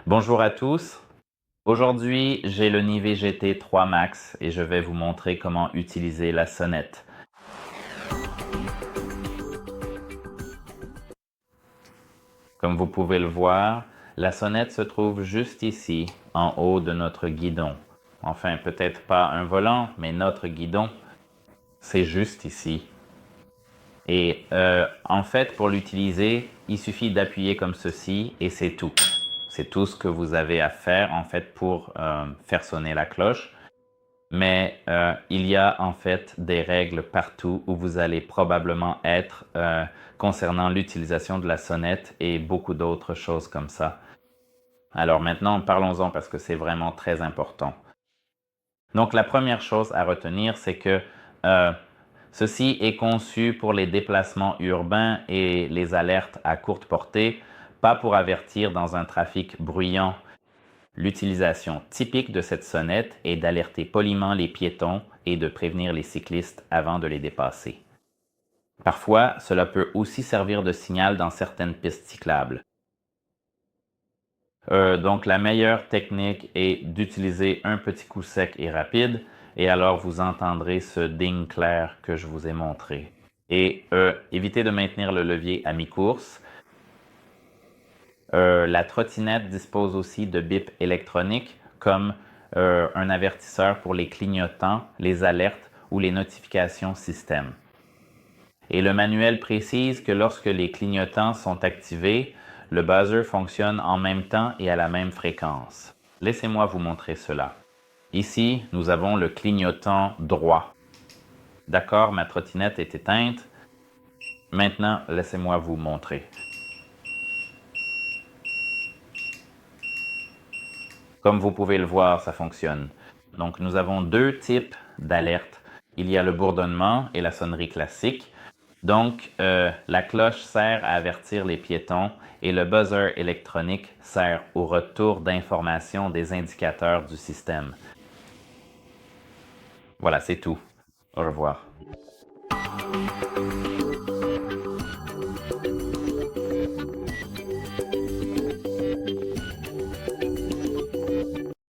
Bonjour à tous. Aujourd'hui, j'ai le Nivea GT 3 Max et je vais vous montrer comment utiliser la sonnette. Comme vous pouvez le voir, la sonnette se trouve juste ici, en haut de notre guidon. Enfin, peut-être pas un volant, mais notre guidon, c'est juste ici. Et en fait, pour l'utiliser, il suffit d'appuyer comme ceci et c'est tout. C'est tout ce que vous avez à faire en fait pour faire sonner la cloche. Mais il y a en fait des règles partout où vous allez probablement être concernant l'utilisation de la sonnette et beaucoup d'autres choses comme ça. Alors maintenant, parlons-en parce que c'est vraiment très important. Donc la première chose à retenir, c'est que euh, ceci est conçu pour les déplacements urbains et les alertes à courte portée, pas pour avertir dans un trafic bruyant. L'utilisation typique de cette sonnette est d'alerter poliment les piétons et de prévenir les cyclistes avant de les dépasser. Parfois, cela peut aussi servir de signal dans certaines pistes cyclables. Donc la meilleure technique est d'utiliser un petit coup sec et rapide, et alors vous entendrez ce ding clair que je vous ai montré. Et évitez de maintenir le levier à mi-course. La trottinette dispose aussi de bips électroniques comme un avertisseur pour les clignotants, les alertes ou les notifications système. Et le manuel précise que lorsque les clignotants sont activés, le buzzer fonctionne en même temps et à la même fréquence. Laissez-moi vous montrer cela. Ici, nous avons le clignotant droit. D'accord, ma trottinette est éteinte. Maintenant, laissez-moi vous montrer. Comme vous pouvez le voir, ça fonctionne. Donc, nous avons deux types d'alertes. Il y a le bourdonnement et la sonnerie classique. Donc, la cloche sert à avertir les piétons et le buzzer électronique sert au retour d'informations des indicateurs du système. Voilà, c'est tout. Au revoir.